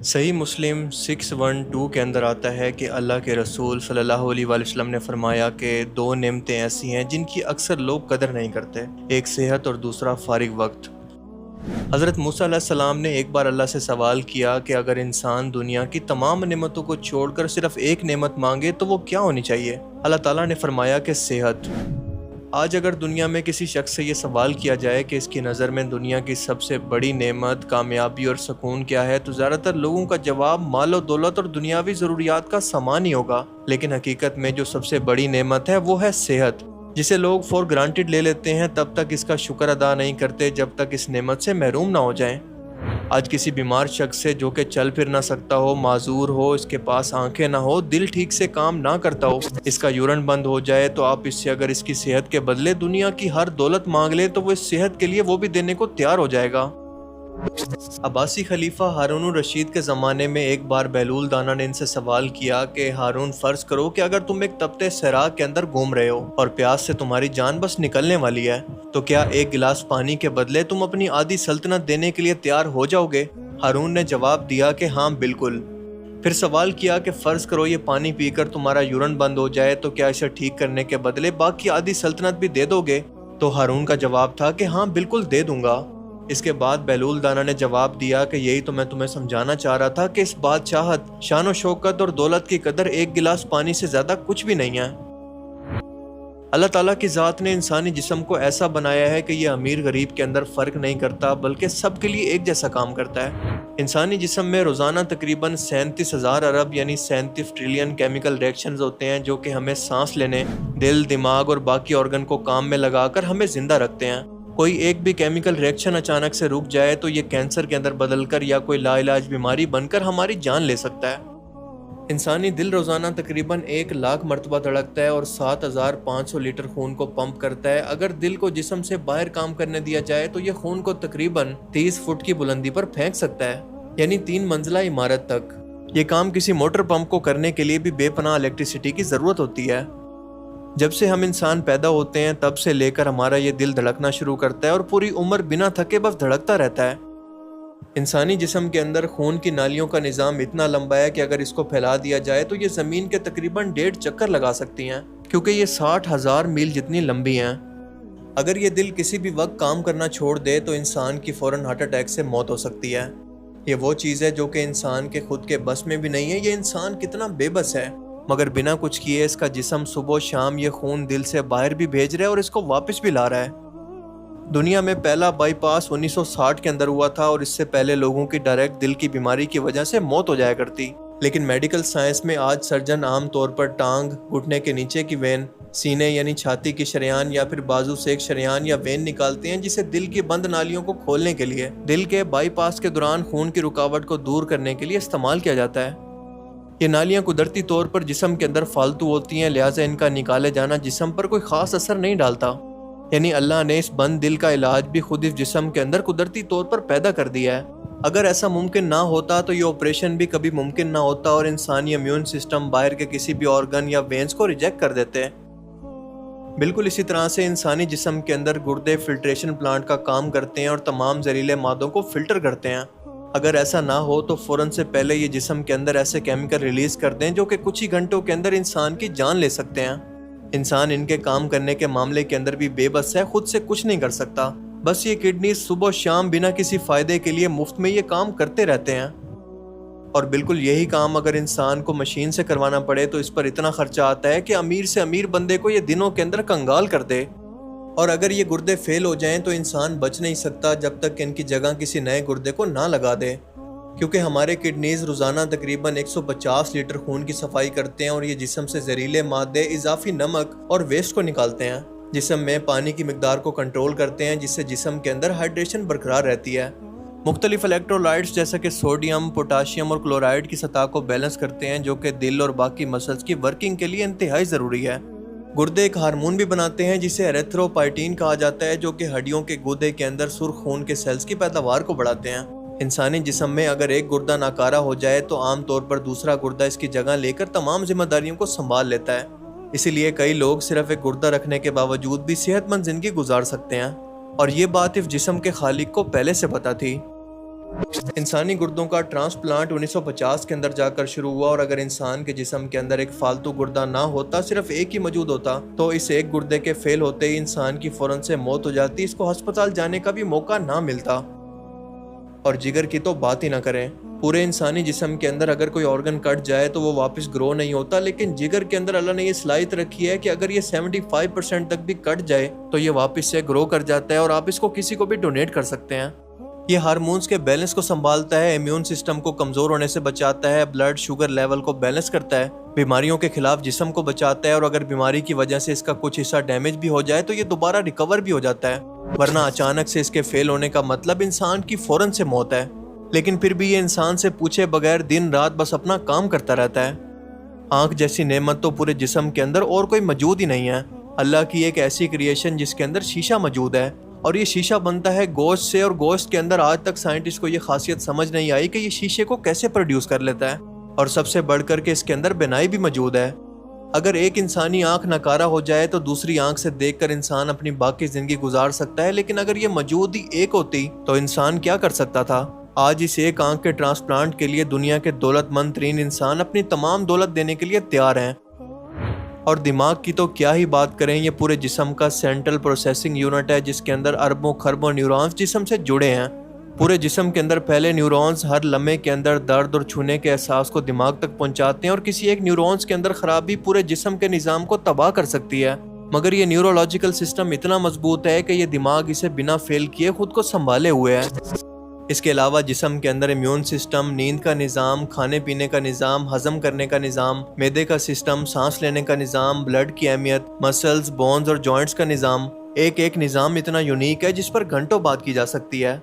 صحیح مسلم 612 کے اندر آتا ہے کہ اللہ کے رسول صلی اللہ علیہ وآلہ وسلم نے فرمایا کہ دو نعمتیں ایسی ہیں جن کی اکثر لوگ قدر نہیں کرتے، ایک صحت اور دوسرا فارغ وقت۔ حضرت موسیٰ علیہ السلام نے ایک بار اللہ سے سوال کیا کہ اگر انسان دنیا کی تمام نعمتوں کو چھوڑ کر صرف ایک نعمت مانگے تو وہ کیا ہونی چاہیے؟ اللہ تعالیٰ نے فرمایا کہ صحت۔ آج اگر دنیا میں کسی شخص سے یہ سوال کیا جائے کہ اس کی نظر میں دنیا کی سب سے بڑی نعمت، کامیابی اور سکون کیا ہے، تو زیادہ تر لوگوں کا جواب مال و دولت اور دنیاوی ضروریات کا سامان ہی ہوگا۔ لیکن حقیقت میں جو سب سے بڑی نعمت ہے وہ ہے صحت، جسے لوگ فور گرانٹیڈ لے لیتے ہیں، تب تک اس کا شکر ادا نہیں کرتے جب تک اس نعمت سے محروم نہ ہو جائیں۔ آج کسی بیمار شخص سے جو کہ چل پھر نہ سکتا ہو، معذور ہو، اس کے پاس آنکھیں نہ ہو، دل ٹھیک سے کام نہ کرتا ہو، اس کا یورین بند ہو جائے، تو آپ اس سے اگر اس کی صحت کے بدلے دنیا کی ہر دولت مانگ لے تو وہ اس صحت کے لیے وہ بھی دینے کو تیار ہو جائے گا۔ عباسی خلیفہ ہارون الرشید کے زمانے میں ایک بار بہلول دانا نے ان سے سوال کیا کہ ہارون، فرض کرو کہ اگر تم ایک تپتے صحرا کے اندر گھوم رہے ہو اور پیاس سے تمہاری جان بس نکلنے والی ہے، تو کیا ایک گلاس پانی کے بدلے تم اپنی آدھی سلطنت دینے کے لیے تیار ہو جاؤ گے؟ ہارون نے جواب دیا کہ ہاں بالکل۔ پھر سوال کیا کہ فرض کرو یہ پانی پی کر تمہارا یورین بند ہو جائے، تو کیا اسے ٹھیک کرنے کے بدلے باقی آدھی سلطنت بھی دے دو گے؟ تو ہارون کا جواب تھا کہ ہاں بالکل دے دوں گا۔ اس کے بعد بہلول دانا نے جواب دیا کہ یہی تو میں تمہیں سمجھانا چاہ رہا تھا کہ اس بادشاہت، شان و شوکت اور دولت کی قدر ایک گلاس پانی سے زیادہ کچھ بھی نہیں ہے۔ اللہ تعالیٰ کی ذات نے انسانی جسم کو ایسا بنایا ہے کہ یہ امیر غریب کے اندر فرق نہیں کرتا، بلکہ سب کے لیے ایک جیسا کام کرتا ہے۔ انسانی جسم میں روزانہ تقریباً 37,000 ارب یعنی 37 ٹریلین کیمیکل ریئیکشنز ہوتے ہیں، جو کہ ہمیں سانس لینے، دل، دماغ اور باقی آرگن کو کام میں لگا کر ہمیں زندہ رکھتے ہیں۔ کوئی ایک بھی کیمیکل ریئیکشن اچانک سے رک جائے تو یہ کینسر کے اندر بدل کر یا کوئی لا علاج بیماری بن کر ہماری جان لے سکتا ہے۔ انسانی دل روزانہ تقریباً 1,00,000 مرتبہ دھڑکتا ہے اور 7,500 لیٹر خون کو پمپ کرتا ہے۔ اگر دل کو جسم سے باہر کام کرنے دیا جائے تو یہ خون کو تقریباً 30 فٹ کی بلندی پر پھینک سکتا ہے، یعنی 3 منزلہ عمارت تک۔ یہ کام کسی موٹر پمپ کو کرنے کے لیے بھی بے پناہ الیکٹریسٹی کی ضرورت ہوتی ہے۔ جب سے ہم انسان پیدا ہوتے ہیں تب سے لے کر ہمارا یہ دل دھڑکنا شروع کرتا ہے اور پوری عمر بنا تھکے بس دھڑکتا رہتا ہے۔ انسانی جسم کے اندر خون کی نالیوں کا نظام اتنا لمبا ہے کہ اگر اس کو پھیلا دیا جائے تو یہ زمین کے تقریباً 1.5 چکر لگا سکتی ہیں، کیونکہ یہ 60,000 میل جتنی لمبی ہیں۔ اگر یہ دل کسی بھی وقت کام کرنا چھوڑ دے تو انسان کی فوراً ہارٹ اٹیک سے موت ہو سکتی ہے۔ یہ وہ چیز ہے جو کہ انسان کے خود کے بس میں بھی نہیں ہے۔ یہ انسان کتنا بے بس ہے، مگر بنا کچھ کیے اس کا جسم صبح و شام یہ خون دل سے باہر بھی بھیج رہا ہے اور اس کو واپس بھی لا رہا ہے۔ دنیا میں پہلا بائی پاس 1960 کے اندر ہوا تھا اور اس سے پہلے لوگوں کی ڈائریکٹ دل کی بیماری کی وجہ سے موت ہو جایا کرتی، لیکن میڈیکل سائنس میں آج سرجن عام طور پر ٹانگ، گھٹنے کے نیچے کی وین، سینے یعنی چھاتی کی شریان یا پھر بازو سے ایک شریان یا وین نکالتے ہیں، جسے دل کی بند نالیوں کو کھولنے کے لیے دل کے بائی پاس کے دوران خون کی رکاوٹ کو دور کرنے کے لیے استعمال کیا جاتا ہے۔ یہ نالیاں قدرتی طور پر جسم کے اندر فالتو ہوتی ہیں، لہٰذا ان کا نکالے جانا جسم پر کوئی خاص اثر نہیں ڈالتا، یعنی اللہ نے اس بند دل کا علاج بھی خود اس جسم کے اندر قدرتی طور پر پیدا کر دیا ہے۔ اگر ایسا ممکن نہ ہوتا تو یہ آپریشن بھی کبھی ممکن نہ ہوتا اور انسانی امیون سسٹم باہر کے کسی بھی آرگن یا وینز کو ریجیکٹ کر دیتے۔ بالکل اسی طرح سے انسانی جسم کے اندر گردے فلٹریشن پلانٹ کا کام کرتے ہیں اور تمام زہریلے مادوں کو فلٹر کرتے ہیں۔ اگر ایسا نہ ہو تو فوراً سے پہلے یہ جسم کے اندر ایسے کیمیکل ریلیز کر دیں جو کہ کچھ ہی گھنٹوں کے اندر انسان کی جان لے سکتے ہیں۔ انسان ان کے کام کرنے کے معاملے کے اندر بھی بے بس ہے، خود سے کچھ نہیں کر سکتا، بس یہ کڈنیز صبح و شام بنا کسی فائدے کے لیے مفت میں یہ کام کرتے رہتے ہیں۔ اور بالکل یہی کام اگر انسان کو مشین سے کروانا پڑے تو اس پر اتنا خرچہ آتا ہے کہ امیر سے امیر بندے کو یہ دنوں کے اندر کنگال کر دے۔ اور اگر یہ گردے فیل ہو جائیں تو انسان بچ نہیں سکتا جب تک کہ ان کی جگہ کسی نئے گردے کو نہ لگا دے، کیونکہ ہمارے کڈنیز روزانہ تقریباً 150 لیٹر خون کی صفائی کرتے ہیں اور یہ جسم سے زہریلے مادے، اضافی نمک اور ویسٹ کو نکالتے ہیں، جسم میں پانی کی مقدار کو کنٹرول کرتے ہیں، جس سے جسم کے اندر ہائیڈریشن برقرار رہتی ہے۔ مختلف الیکٹرولائٹس جیسا کہ سوڈیم، پوٹاشیم اور کلورائڈ کی سطح کو بیلنس کرتے ہیں، جو کہ دل اور باقی مسلز کی ورکنگ کے لیے انتہائی ضروری ہے۔ گردے ایک ہارمون بھی بناتے ہیں جسے ایریتھروپائٹین کہا جاتا ہے، جو کہ ہڈیوں کے گودے کے اندر سرخ خون کے سیلز کی پیداوار کو بڑھاتے ہیں۔ انسانی جسم میں اگر ایک گردہ ناکارہ ہو جائے تو عام طور پر دوسرا گردہ اس کی جگہ لے کر تمام ذمہ داریوں کو سنبھال لیتا ہے۔ اسی لیے کئی لوگ صرف ایک گردہ رکھنے کے باوجود بھی صحت مند زندگی گزار سکتے ہیں، اور یہ بات اس جسم کے خالق کو پہلے سے پتہ تھی۔ انسانی گردوں کا ٹرانسپلانٹ 1950 کے اندر جا کر شروع ہوا، اور اگر انسان کے جسم کے اندر ایک فالتو گردہ نہ ہوتا، صرف ایک ہی موجود ہوتا، تو اس ایک گردے کے فیل ہوتے ہی انسان کی فوراً سے موت ہو جاتی، اس کو ہسپتال جانے کا بھی موقع نہ ملتا۔ اور جگر کی تو بات ہی نہ کریں، پورے انسانی جسم کے اندر اگر کوئی آرگن کٹ جائے تو وہ واپس گرو نہیں ہوتا، لیکن جگر کے اندر اللہ نے یہ صلاحیت رکھی ہے کہ اگر یہ 75% تک بھی کٹ جائے تو یہ واپس سے گرو کر جاتا ہے، اور آپ اس کو کسی کو بھی ڈونیٹ کر سکتے ہیں۔ یہ ہارمونز کے بیلنس کو سنبھالتا ہے، امیون سسٹم کو کمزور ہونے سے بچاتا ہے، بلڈ شوگر لیول کو بیلنس کرتا ہے، بیماریوں کے خلاف جسم کو بچاتا ہے، اور اگر بیماری کی وجہ سے اس کا کچھ حصہ ڈیمیج بھی ہو جائے تو یہ دوبارہ ریکور بھی ہو جاتا ہے، ورنہ اچانک سے اس کے فیل ہونے کا مطلب انسان کی فوراً سے موت ہے۔ لیکن پھر بھی یہ انسان سے پوچھے بغیر دن رات بس اپنا کام کرتا رہتا ہے۔ آنکھ جیسی نعمت تو پورے جسم کے اندر اور کوئی موجود ہی نہیں ہے، اللہ کی ایک ایسی کریشن جس کے اندر شیشہ موجود ہے، اور یہ شیشہ بنتا ہے گوشت سے، اور گوشت کے اندر آج تک سائنٹسٹ کو یہ خاصیت سمجھ نہیں آئی کہ یہ شیشے کو کیسے پروڈیوس کر لیتا ہے، اور سب سے بڑھ کر کے اس کے اندر بینائی بھی موجود ہے۔ اگر ایک انسانی آنکھ ناکارہ ہو جائے تو دوسری آنکھ سے دیکھ کر انسان اپنی باقی زندگی گزار سکتا ہے، لیکن اگر یہ موجود ہی ایک ہوتی تو انسان کیا کر سکتا تھا؟ آج اس ایک آنکھ کے ٹرانسپلانٹ کے لیے دنیا کے دولت مند ترین انسان اپنی تمام دولت دینے کے لیے تیار ہیں۔ اور دماغ کی تو کیا ہی بات کریں، یہ پورے جسم کا سینٹرل پروسیسنگ یونٹ ہے جس کے اندر اربوں خربوں نیورونز جسم سے جڑے ہیں۔ پورے جسم کے اندر پھیلے نیورونز ہر لمحے کے اندر درد اور چھونے کے احساس کو دماغ تک پہنچاتے ہیں، اور کسی ایک نیورونز کے اندر خرابی پورے جسم کے نظام کو تباہ کر سکتی ہے، مگر یہ نیورولوجیکل سسٹم اتنا مضبوط ہے کہ یہ دماغ اسے بنا فیل کیے خود کو سنبھالے ہوئے ہے۔ اس کے علاوہ جسم کے اندر امیون سسٹم، نیند کا نظام، کھانے پینے کا نظام، ہضم کرنے کا نظام، معدے کا سسٹم، سانس لینے کا نظام، بلڈ کی اہمیت، مسلز، بونز اور جوائنٹس کا نظام، ایک نظام اتنا یونیک ہے جس پر گھنٹوں بات کی جا سکتی ہے۔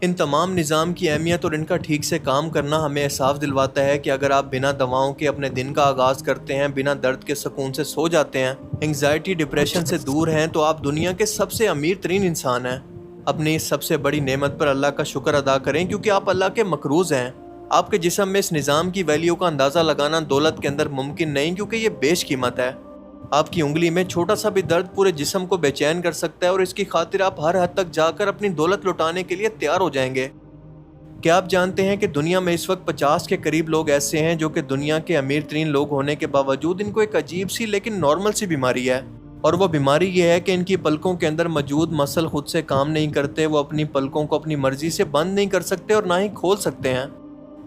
ان تمام نظام کی اہمیت اور ان کا ٹھیک سے کام کرنا ہمیں احساس دلواتا ہے کہ اگر آپ بنا دواؤں کے اپنے دن کا آغاز کرتے ہیں، بنا درد کے سکون سے سو جاتے ہیں، انگزائٹی ڈپریشن سے دور ہیں، تو آپ دنیا کے سب سے امیر ترین انسان ہیں۔ اپنی اس سب سے بڑی نعمت پر اللہ کا شکر ادا کریں، کیونکہ آپ اللہ کے مقروض ہیں۔ آپ کے جسم میں اس نظام کی ویلیو کا اندازہ لگانا دولت کے اندر ممکن نہیں، کیونکہ یہ بیش قیمت ہے۔ آپ کی انگلی میں چھوٹا سا بھی درد پورے جسم کو بے چین کر سکتا ہے، اور اس کی خاطر آپ ہر حد تک جا کر اپنی دولت لوٹانے کے لیے تیار ہو جائیں گے۔ کیا آپ جانتے ہیں کہ دنیا میں اس وقت 50 کے قریب لوگ ایسے ہیں جو کہ دنیا کے امیر ترین لوگ ہونے کے باوجود ان کو ایک عجیب سی لیکن نارمل سی بیماری ہے، اور وہ بیماری یہ ہے کہ ان کی پلکوں کے اندر موجود مسل خود سے کام نہیں کرتے، وہ اپنی پلکوں کو اپنی مرضی سے بند نہیں کر سکتے اور نہ ہی کھول سکتے ہیں۔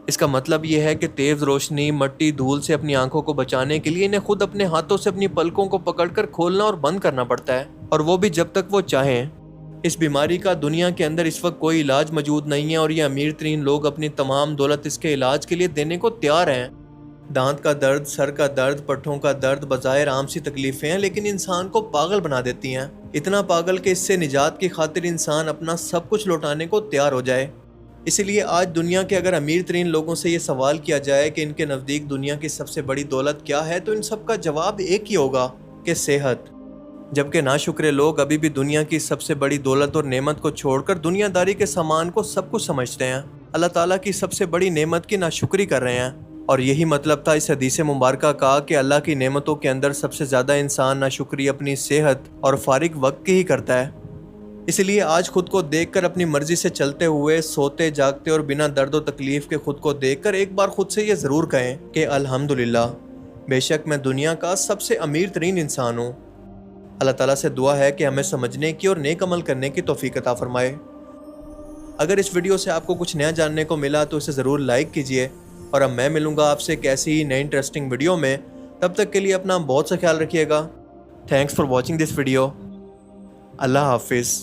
اس کا مطلب یہ ہے کہ تیز روشنی، مٹی، دھول سے اپنی آنکھوں کو بچانے کے لیے انہیں خود اپنے ہاتھوں سے اپنی پلکوں کو پکڑ کر کھولنا اور بند کرنا پڑتا ہے، اور وہ بھی جب تک وہ چاہیں۔ اس بیماری کا دنیا کے اندر اس وقت کوئی علاج موجود نہیں ہے، اور یہ امیر ترین لوگ اپنی تمام دولت اس کے علاج کے لیے دینے کو تیار ہیں۔ دانت کا درد، سر کا درد، پٹھوں کا درد بظاہر عام سی تکلیفیں ہیں، لیکن انسان کو پاگل بنا دیتی ہیں، اتنا پاگل کہ اس سے نجات کی خاطر انسان اپنا سب کچھ لوٹانے کو تیار ہو جائے۔ اسی لیے آج دنیا کے اگر امیر ترین لوگوں سے یہ سوال کیا جائے کہ ان کے نزدیک دنیا کی سب سے بڑی دولت کیا ہے، تو ان سب کا جواب ایک ہی ہوگا کہ صحت۔ جبکہ ناشکرے لوگ ابھی بھی دنیا کی سب سے بڑی دولت اور نعمت کو چھوڑ کر دنیا داری کے سامان کو سب کچھ سمجھتے ہیں، اللہ تعالیٰ کی سب سے بڑی نعمت کی ناشکری کر رہے ہیں۔ اور یہی مطلب تھا اس حدیث مبارکہ کا کہ اللہ کی نعمتوں کے اندر سب سے زیادہ انسان ناشکری اپنی صحت اور فارغ وقت کی ہی کرتا ہے۔ اس لیے آج خود کو دیکھ کر اپنی مرضی سے چلتے ہوئے، سوتے جاگتے اور بنا درد و تکلیف کے خود کو دیکھ کر ایک بار خود سے یہ ضرور کہیں کہ الحمدللہ، بے شک میں دنیا کا سب سے امیر ترین انسان ہوں۔ اللہ تعالیٰ سے دعا ہے کہ ہمیں سمجھنے کی اور نیک عمل کرنے کی توفیق عطا فرمائے۔ اگر اس ویڈیو سے آپ کو کچھ نیا جاننے کو ملا تو اسے ضرور لائک کیجئے، اور اب میں ملوں گا آپ سے ایک ایسی ہی نئی انٹرسٹنگ ویڈیو میں۔ تب تک کے لیے اپنا بہت سا خیال رکھیے گا۔ Thanks for watching this video. اللہ حافظ۔